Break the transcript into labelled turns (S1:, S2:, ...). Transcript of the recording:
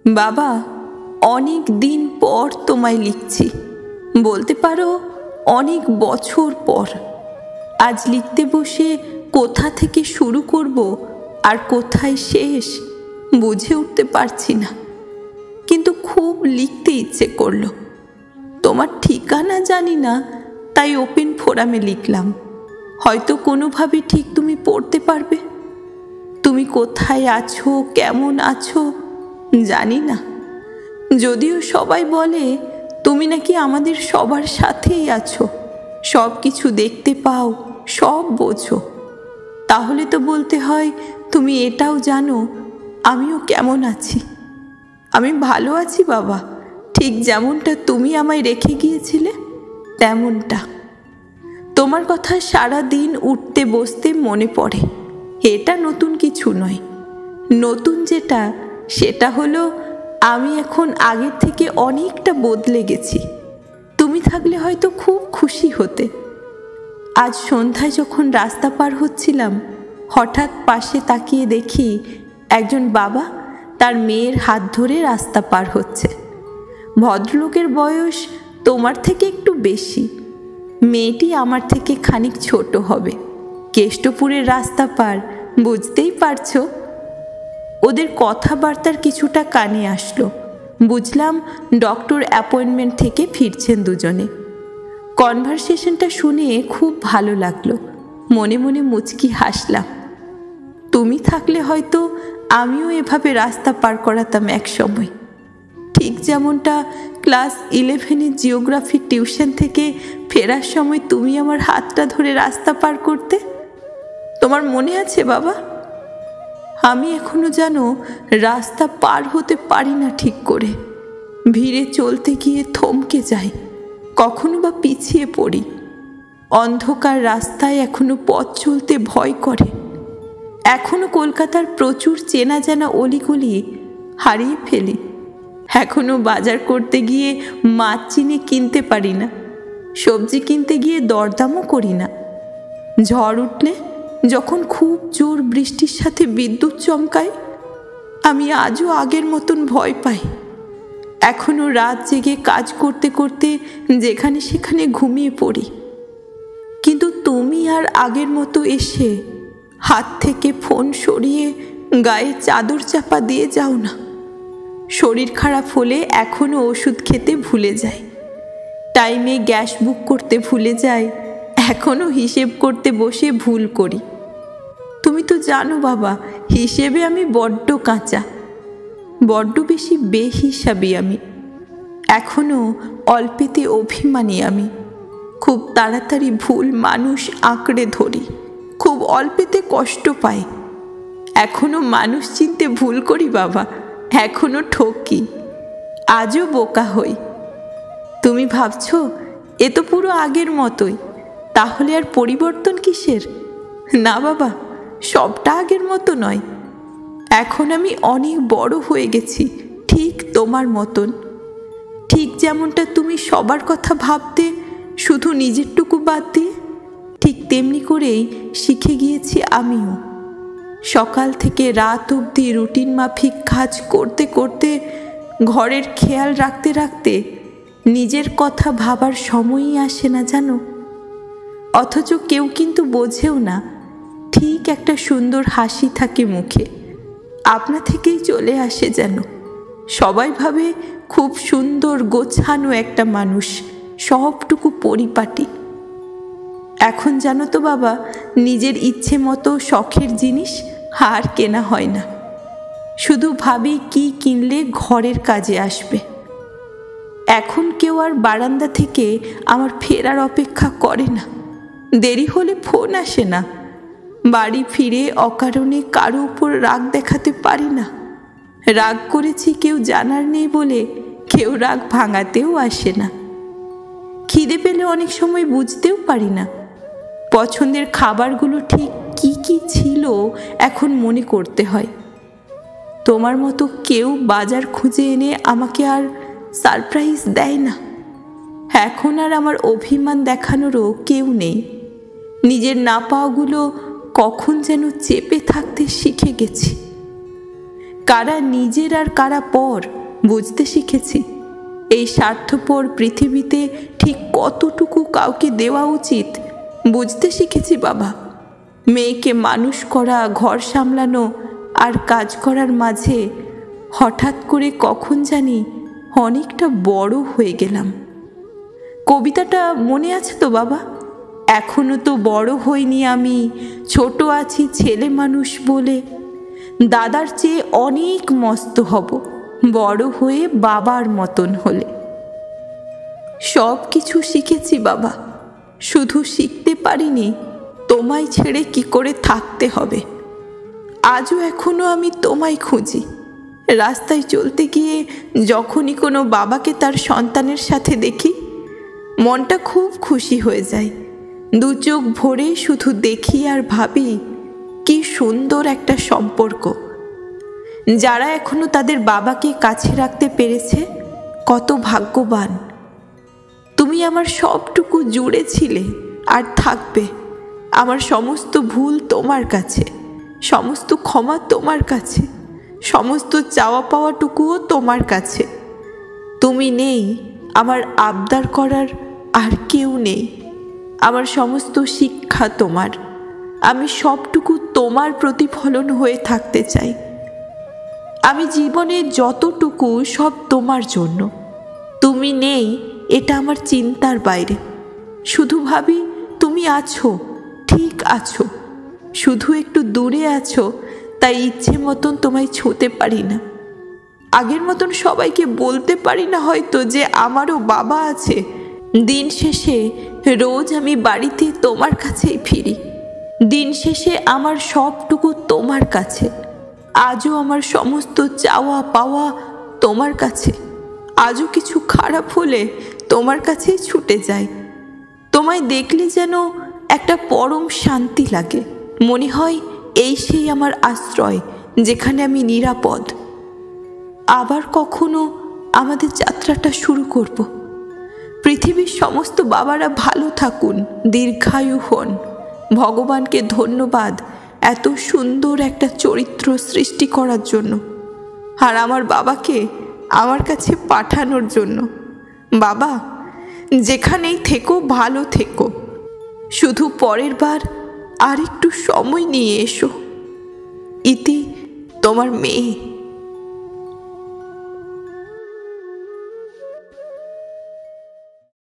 S1: বাবা, অনেক দিন পর তোমায় লিখছি, বলতে পারো অনেক বছর পর। আজ লিখতে বসে কোথা থেকে শুরু করব আর কোথায় শেষ বুঝে উঠতে পারছি না, কিন্তু খুব লিখতে ইচ্ছে করলো। তোমার ঠিকানা জানি না, তাই ওপেন ফোরামে লিখলাম। হয়তো কোনোভাবে ঠিক তুমি পড়তে পারবে। তুমি কোথায় আছো, কেমন আছো জানি না, যদিও সবাই বলে তুমি নাকি আমাদের সবার সাথেই আছো, সব কিছু দেখতে পাও, সব বোঝো। তাহলে তো বলতে হয় তুমি এটাও জানো আমিও কেমন আছি। আমি ভালো আছি বাবা, ঠিক যেমনটা তুমি আমায় রেখে গিয়েছিলে তেমনটা। তোমার কথা সারা দিন উঠতে বসতে মনে পড়ে। এটা নতুন কিছু নয়। নতুন যেটা, সেটা হলো আমি এখন আগের থেকে অনেকটা বদলে গেছি। তুমি থাকলে হয়তো খুব খুশি হতে। আজ সন্ধ্যায় যখন রাস্তা পার হচ্ছিলাম, হঠাৎ পাশে তাকিয়ে দেখি একজন বাবা তার মেয়ের হাত ধরে রাস্তা পার হচ্ছে। ভদ্রলোকের বয়স তোমার থেকে একটু বেশি, মেয়েটি আমার থেকে খানিক ছোট হবে। কেষ্টপুরের রাস্তা পার, বুঝতেই পারছো। ওদের কথাবার্তার কিছুটা কানে আসলো। বুঝলাম ডক্টর অ্যাপয়েন্টমেন্ট থেকে ফিরছেন দুজনে। কনভারসেশনটা শুনে খুব ভালো লাগলো। মনে মনে মুচকি হাসলাম। তুমি থাকলে হয়তো আমিও এভাবে রাস্তা পার করাতাম এক সময়, ঠিক যেমনটা ক্লাস 11-এর জিওগ্রাফির টিউশন থেকে ফেরার সময় তুমি আমার হাতটা ধরে রাস্তা পার করতে। তোমার মনে আছে বাবা? আমি এখনো জানো রাস্তা পার হতে পারি না ঠিক করে। ভিড়ে চলতে গিয়ে থমকে যাই, কখনো বা পিছিয়ে পড়ি। অন্ধকার রাস্তায় এখনো পথ চলতে ভয় করে। এখনো কলকাতার প্রচুর চেনা জানা অলিগলি হারিয়ে ফেলি। এখনো বাজার করতে গিয়ে মাছ চিনে কিনতে পারি না, সবজি কিনতে গিয়ে দরদামও করি না। ঝড় উঠলে, যখন খুব জোর বৃষ্টির সাথে বিদ্যুৎ চমকায়, আমি আজও আগের মতন ভয় পাই। এখনো রাত জেগে কাজ করতে করতে যেখানে সেখানে ঘুমিয়ে পড়ি। কিন্তু তুমি আর আগের মতো এসে হাত থেকে ফোন সরিয়ে গায়ে চাদর চাপা দিয়ে যাও না। শরীর খারাপ হলে এখনো ওষুধ খেতে ভুলে যাই, টাইমে গ্যাস বুক করতে ভুলে যাই, এখনো হিসেব করতে বসে ভুল করি। তুমি তো জানো বাবা, হিসেবে আমি বড্ড কাঁচা, বড্ড বেশি বেহিসাবি আমি। এখনো অল্পেতে অভিমানী আমি। খুব তাড়াতাড়ি ভুল মানুষ আঁকড়ে ধরি, খুব অল্পেতে কষ্ট পাই। এখনো মানুষ চিনতে ভুল করি বাবা, এখনো ঠকি, আজও বোকা হই। তুমি ভাবছো এ তো পুরো আগের মতোই, তাহলে আর পরিবর্তন কিসের? না বাবা, সবটা আগের মতো নয়। এখন আমি অনেক বড় হয়ে গেছি, ঠিক তোমার মতন। ঠিক যেমনটা তুমি সবার কথা ভাবতে শুধু নিজেরটুকু বাদ দিয়ে, ঠিক তেমনি করেই শিখে গিয়েছি আমিও। সকাল থেকে রাত অবধি রুটিন মাফিক কাজ করতে করতে, ঘরের খেয়াল রাখতে রাখতে নিজের কথা ভাবার সময়ই আসে না জানো। অথচ কেউ কিন্তু বোঝেও না। ঠিক একটা সুন্দর হাসি থাকে মুখে, আপনা থেকেই চলে আসে যেন। সবাই ভাবে খুব সুন্দর গোছানো একটা মানুষ, সবটুকু পরিপাটি। এখন জানো তো বাবা, নিজের ইচ্ছে মতো শখের জিনিস আর কেনা হয় না। শুধু ভাবি কি কিনলে ঘরের কাজে আসবে। এখন কেউ আর বারান্দা থেকে আমার ফেরার অপেক্ষা করে না। দেরি হলে ফোন আসে না। বাড়ি ফিরে অকারণে কারো উপর রাগ দেখাতে পারি না। রাগ করেছি কেউ জানার নেই বলে কেউ রাগ ভাঙাতেও আসে না। খিদে পেলে অনেক সময় বুঝতেও পারি না। পছন্দের খাবারগুলো ঠিক কি কি ছিল এখন মনে করতে হয়। তোমার মতো কেউ বাজার খুঁজে এনে আমাকে আর সারপ্রাইজ দেয় না। এখন আর আমার অভিমান দেখানোরও কেউ নেই। নিজের না পাওয়াগুলো কখন যেন চেপে থাকতে শিখে গেছি। কারা নিজের আর কারা পর বুঝতে শিখেছি। এই স্বার্থপর পৃথিবীতে ঠিক কতটুকু কাউকে দেওয়া উচিত বুঝতে শিখেছি বাবা। মেয়েকে মানুষ করা, ঘর সামলানো আর কাজ করার মাঝে হঠাৎ করে কখন জানি অনেকটা বড় হয়ে গেলাম। কবিতাটা মনে আছে তো বাবা? এখনো তো বড় হইনি আমি, ছোট আছি ছেলে মানুষ বলে, দাদার চেয়ে অনেক মস্ত হব বড় হয়ে বাবার মতন হলে। সব কিছু শিখেছি বাবা, শুধু শিখতে পারিনি তোমায় ছেড়ে কি করে থাকতে হবে। আজও এখনো আমি তোমায় খুঁজি। রাস্তায় চলতে গিয়ে যখনই কোনো বাবাকে তার সন্তানের সাথে দেখি মনটা খুব খুশি হয়ে যায়। দু চোখ ভরে শুধু দেখি আর ভাবি কি সুন্দর একটা সম্পর্ক। যারা এখনো তাদের বাবাকে কাছে রাখতে পেরেছে কত ভাগ্যবান। তুমি আমার সবটুকু জুড়ে ছিলে আর থাকবে। আমার সমস্ত ভুল তোমার কাছে, সমস্ত ক্ষমা তোমার কাছে, সমস্ত চাওয়া পাওয়াটুকুও তোমার কাছে। তুমি নেই, আমার আবদার করার আর কেউ নেই। আমার সমস্ত শিক্ষা তোমার। আমি সবটুকু তোমার প্রতিফলন হয়ে থাকতে চাই। আমি জীবনে যতটুকু সব তোমার জন্য। তুমি নেই এটা আমার চিন্তার বাইরে। শুধু ভাবি তুমি আছো, ঠিক আছো, শুধু একটু দূরে আছো, তাই ইচ্ছে মতন তোমায় ছুঁতে পারি না। আগের মতন সবাইকে বলতে পারি না হয়তো যে আমারও বাবা আছে। দিন শেষে রোজ আমি বাড়িতে তোমার কাছেই ফিরি। দিন শেষে আমার সবটুকু তোমার কাছে। আজও আমার সমস্ত চাওয়া পাওয়া তোমার কাছে। আজও কিছু খারাপ হলে তোমার কাছেই ছুটে যাই। তোমায় দেখলে যেন একটা পরম শান্তি লাগে। মনে হয় এই সেই আমার আশ্রয়, যেখানে আমি নিরাপদ। আবার কখনো আমাদের যাত্রাটা শুরু করব। পৃথিবীর সমস্ত বাবারা ভালো থাকুন, দীর্ঘায়ু হন। ভগবানকে ধন্যবাদ এত সুন্দর একটা চরিত্র সৃষ্টি করার জন্য, আর আমার বাবাকে আমার কাছে পাঠানোর জন্য। বাবা, যেখানেই থেকো ভালো থেকো। শুধু পরের বার আর একটু সময় নিয়ে এসো। ইতি, তোমার মেয়ে।